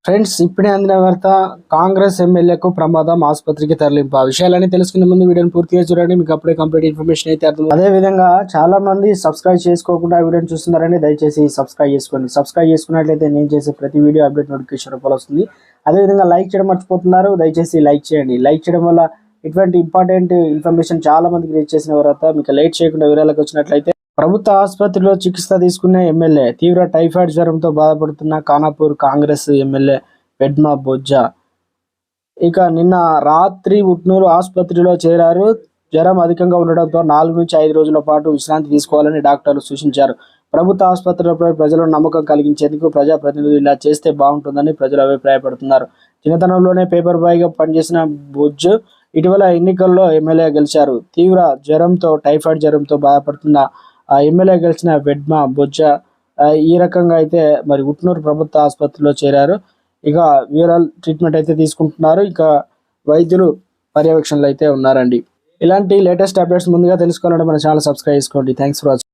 Friends, ఇప్పుడే అందిన వార్త. కాంగ్రెస్ ఎమ్మెల్యేకు ప్రమాదం, ఆసుపత్రికి తరలింపు. ఆ విషయాలన్నీ తెలుసుకునే ముందు వీడియోని పూర్తిగా చూడండి, మీకు అప్పుడే కంప్లీట్ ఇన్ఫర్మేషన్ అయితే అర్థం. అదే విధంగా చాలా మంది సబ్స్క్రైబ్ చేసుకోకుండా వీడియోని చూస్తున్నారని దయచేసి సబ్స్క్రైబ్ చేసుకోండి. సబ్స్క్రైబ్ చేసుకున్నట్లయితే నేను చేసే ప్రతి వీడియో అప్డేట్ నోటిఫికేషన్ రూపంలో వస్తుంది. అదేవిధంగా లైక్ చేయడం మర్చిపోతున్నారు, దయచేసి లైక్ చేయండి. లైక్ చేయడం వల్ల ఇటువంటి ఇంపార్టెంట్ ఇన్ఫర్మేషన్ చాలా మందికి రీచ్ చేసిన తర్వాత మీకు లేట్ చేయకుండా వివరాలకు వచ్చినట్లయితే, ప్రభుత్వ ఆసుపత్రిలో చికిత్స తీసుకునే ఎమ్మెల్యే తీవ్ర టైఫాయిడ్ జ్వరంతో బాధపడుతున్న ఖానాపూర్ కాంగ్రెస్ ఎమ్మెల్యే వెడ్మా బొజ్జా ఇక నిన్న రాత్రి ఉట్నూరు ఆసుపత్రిలో చేరారు. జ్వరం అధికంగా ఉండడంతో 4 నుంచి 5 రోజుల పాటు విశ్రాంతి తీసుకోవాలని డాక్టర్లు సూచించారు. ప్రభుత్వ ఆసుపత్రులపై ప్రజలకు నమ్మకం కలిగించేందుకు ప్రజాప్రతినిధులు ఇలా చేస్తే బాగుంటుందని ప్రజలు అభిప్రాయపడుతున్నారు. చిన్నతనంలోనే పేపర్ బాయ్గా పనిచేసిన బొజ్జు ఇటీవల ఎన్నికల్లో ఎమ్మెల్యే గెలిచారు. తీవ్ర జ్వరంతో టైఫాయిడ్ జ్వరంతో బాధపడుతున్న ఎమ్మెల్యే గెలిచిన వెడ్మా బొజ్జా ఈ రకంగా అయితే మరి ఉట్నూరు ప్రభుత్వ ఆసుపత్రిలో చేరారు. ఇక వివరాల్ ట్రీట్మెంట్ అయితే తీసుకుంటున్నారు. ఇక వైద్యులు పర్యవేక్షణలో అయితే ఉన్నారండి. ఇలాంటి లేటెస్ట్ అప్డేట్స్ ముందుగా తెలుసుకోవాలంటే మన ఛానల్ సబ్స్క్రైబ్ చేసుకోండి. Thanks for watching.